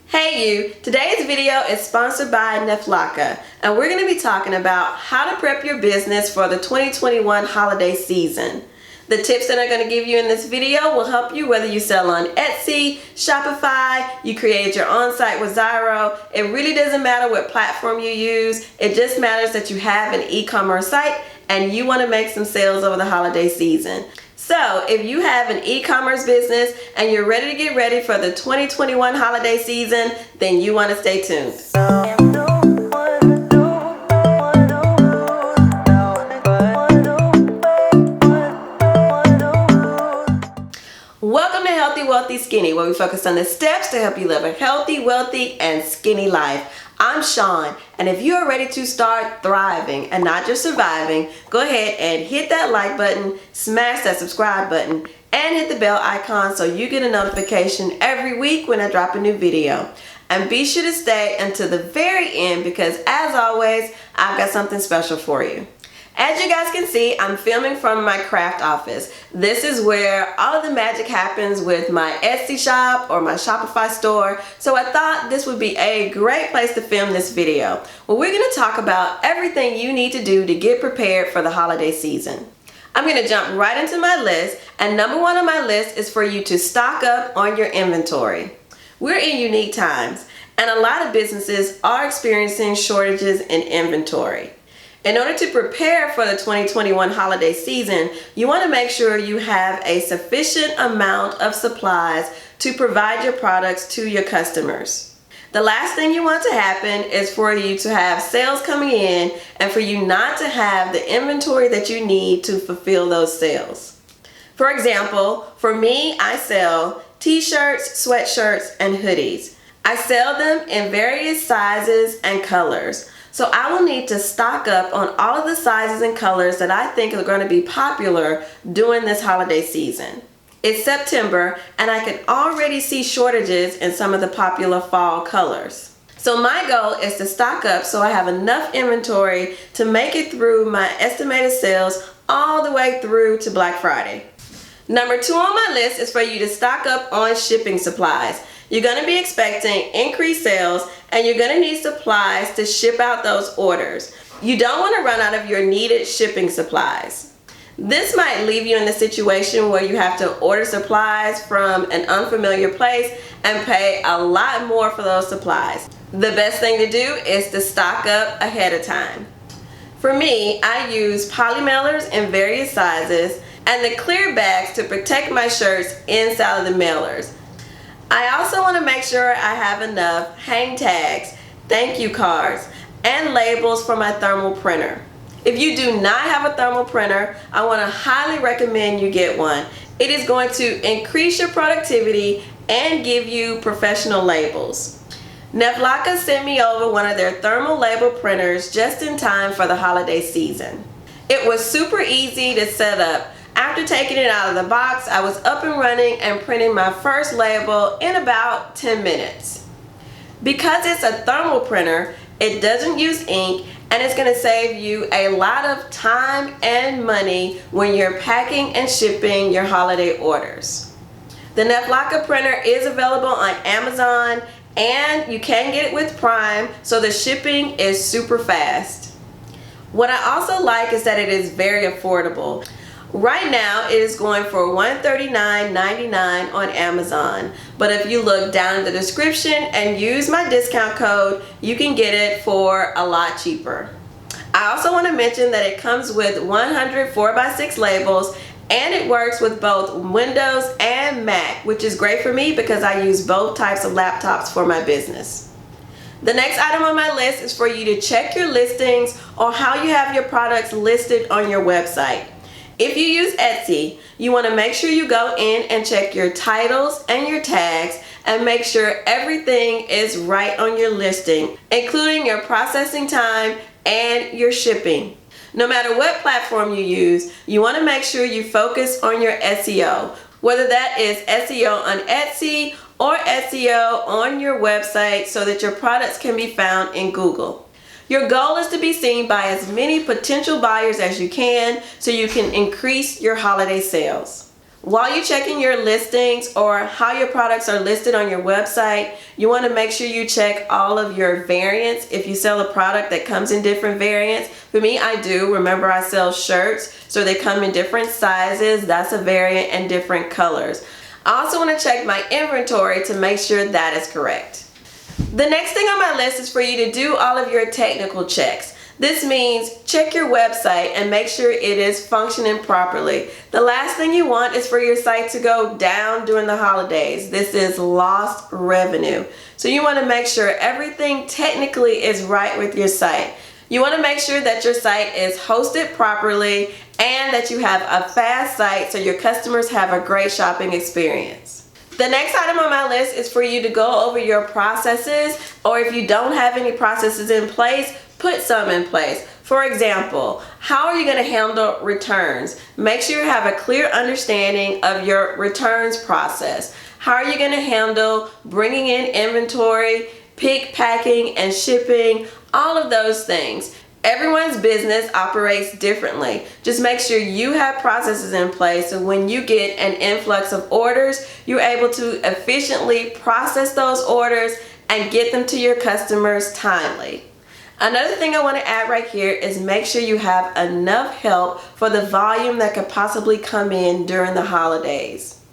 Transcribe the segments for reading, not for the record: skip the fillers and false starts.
Hey you! Today's video is sponsored by Neflaka, and we're going to be talking about how to prep your business for the 2021 holiday season. The tips that I'm going to give you in this video will help you whether you sell on Etsy, Shopify, you created your own site with Zyro. It really doesn't matter what platform you use. It just matters that you have an e-commerce site and you want to make some sales over the holiday season. So if you have an e-commerce business and you're ready to get ready for the 2021 holiday season, then you want to stay tuned. Welcome to Healthy, Wealthy, Skinny, where we focus on the steps to help you live a healthy, wealthy, and skinny life. I'm Sean, and if you are ready to start thriving and not just surviving, go ahead and hit that like button, smash that subscribe button, and hit the bell icon so you get a notification every week when I drop a new video. And be sure to stay until the very end because, as always, I've got something special for you. As you guys can see, I'm filming from my craft office. This is where all of the magic happens with my Etsy shop or my Shopify store. So I thought this would be a great place to film this video. Well, we're going to talk about everything you need to do to get prepared for the holiday season. I'm going to jump right into my list, and number one on my list is for you to stock up on your inventory. We're in unique times, and a lot of businesses are experiencing shortages in inventory. In order to prepare for the 2021 holiday season, you want to make sure you have a sufficient amount of supplies to provide your products to your customers. The last thing you want to happen is for you to have sales coming in and for you not to have the inventory that you need to fulfill those sales. For example, for me, I sell t-shirts, sweatshirts, and hoodies. I sell them in various sizes and colors. So I will need to stock up on all of the sizes and colors that I think are going to be popular during this holiday season. It's September and I can already see shortages in some of the popular fall colors. So my goal is to stock up so I have enough inventory to make it through my estimated sales all the way through to Black Friday. Number two on my list is for you to stock up on shipping supplies. You're going to be expecting increased sales and you're going to need supplies to ship out those orders. You don't want to run out of your needed shipping supplies. This might leave you in the situation where you have to order supplies from an unfamiliar place and pay a lot more for those supplies. The best thing to do is to stock up ahead of time. For me, I use poly mailers in various sizes and the clear bags to protect my shirts inside of the mailers. I also want to make sure I have enough hang tags, thank you cards, and labels for my thermal printer. If you do not have a thermal printer, I want to highly recommend you get one. It is going to increase your productivity and give you professional labels. Neflaka sent me over one of their thermal label printers just in time for the holiday season. It was super easy to set up. After taking it out of the box, I was up and running and printing my first label in about 10 minutes. Because it's a thermal printer, it doesn't use ink and it's going to save you a lot of time and money when you're packing and shipping your holiday orders. The Neflaka printer is available on Amazon and you can get it with Prime, so the shipping is super fast. What I also like is that it is very affordable. Right now it is going for $139.99 on Amazon, but if you look down in the description and use my discount code, you can get it for a lot cheaper. I also want to mention that it comes with 100 4x6 labels and it works with both Windows and Mac, which is great for me because I use both types of laptops for my business. The next item on my list is for you to check your listings or how you have your products listed on your website. If you use Etsy, you want to make sure you go in and check your titles and your tags and make sure everything is right on your listing, including your processing time and your shipping. No matter what platform you use, you want to make sure you focus on your SEO, whether that is SEO on Etsy or SEO on your website so that your products can be found in Google. Your goal is to be seen by as many potential buyers as you can so you can increase your holiday sales. While you're checking your listings or how your products are listed on your website, you want to make sure you check all of your variants. If you sell a product that comes in different variants, for me, I do. Remember, I sell shirts, so they come in different sizes. That's a variant, and different colors. I also want to check my inventory to make sure that is correct. The next thing on my list is for you to do all of your technical checks. This means check your website and make sure it is functioning properly. The last thing you want is for your site to go down during the holidays. This is lost revenue. So you want to make sure everything technically is right with your site. You want to make sure that your site is hosted properly and that you have a fast site so your customers have a great shopping experience. The next item on my list is for you to go over your processes, or if you don't have any processes in place, put some in place. For example, how are you going to handle returns? Make sure you have a clear understanding of your returns process. How are you going to handle bringing in inventory, pick, packing, and shipping, all of those things. Everyone's business operates differently. Just make sure you have processes in place so when you get an influx of orders, you're able to efficiently process those orders and get them to your customers timely. Another thing I want to add right here is make sure you have enough help for the volume that could possibly come in during the holidays.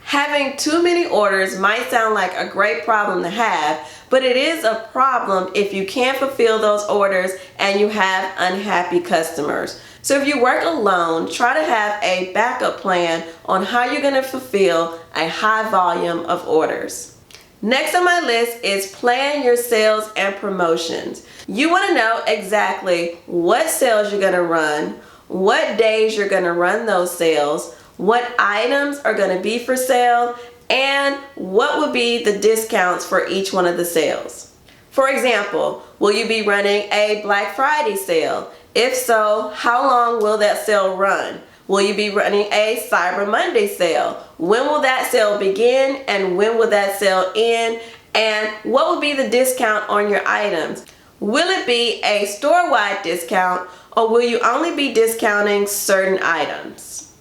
Having too many orders might sound like a great problem to have, but it is a problem if you can't fulfill those orders and you have unhappy customers. So if you work alone, try to have a backup plan on how you're going to fulfill a high volume of orders. Next on my list is plan your sales and promotions. You want to know exactly what sales you're going to run, what days you're going to run those sales, what items are going to be for sale, and what will be the discounts for each one of the sales. For example, will you be running a Black Friday sale? If so, how long will that sale run? Will you be running a Cyber Monday sale? When will that sale begin and when will that sale end? And what will be the discount on your items? Will it be a store-wide discount, or will you only be discounting certain items?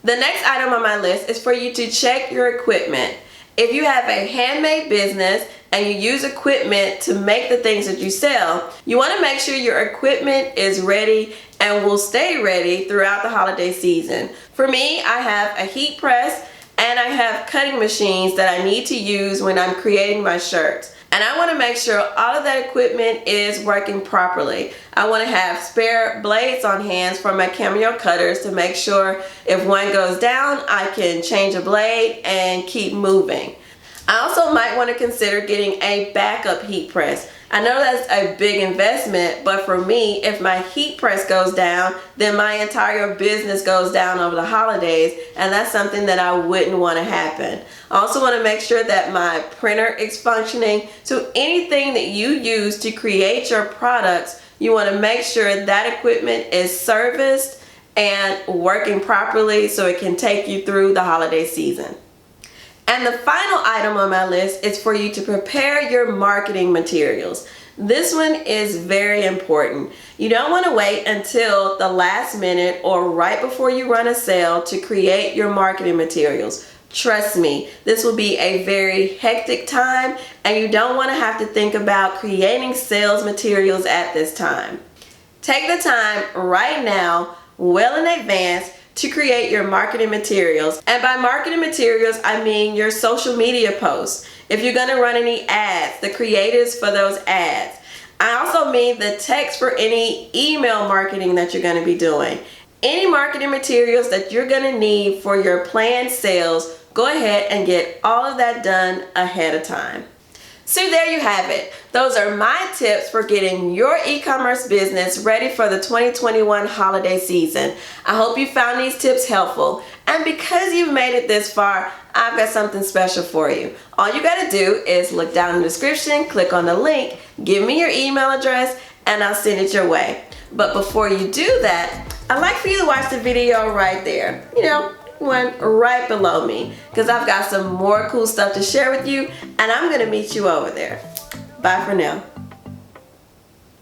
The next item on my list is for you to check your equipment. If you have a handmade business and you use equipment to make the things that you sell, you want to make sure your equipment is ready and will stay ready throughout the holiday season. For me, I have a heat press and I have cutting machines that I need to use when I'm creating my shirts. And I want to make sure all of that equipment is working properly. I want to have spare blades on hand for my cameo cutters to make sure if one goes down, I can change a blade and keep moving. I also might want to consider getting a backup heat press. I know that's a big investment, but for me, if my heat press goes down, then my entire business goes down over the holidays, and that's something that I wouldn't want to happen. I also want to make sure that my printer is functioning. So anything that you use to create your products, you want to make sure that equipment is serviced and working properly so it can take you through the holiday season. And the final item on my list is for you to prepare your marketing materials. This one is very important. You don't want to wait until the last minute or right before you run a sale to create your marketing materials. Trust me, this will be a very hectic time and you don't want to have to think about creating sales materials at this time. Take the time right now, well in advance, to create your marketing materials. And by marketing materials, I mean your social media posts. If you're going to run any ads, the creatives for those ads. I also mean the text for any email marketing that you're going to be doing. Any marketing materials that you're going to need for your planned sales, go ahead and get all of that done ahead of time. So there you have it. Those are my tips for getting your e-commerce business ready for the 2021 holiday season. I hope you found these tips helpful. And because you've made it this far, I've got something special for you. All you got to do is look down in the description, click on the link, give me your email address, and I'll send it your way. But before you do that, I'd like for you to watch the video right there. One right below me, because I've got some more cool stuff to share with you, and I'm going to meet you over there. Bye for now.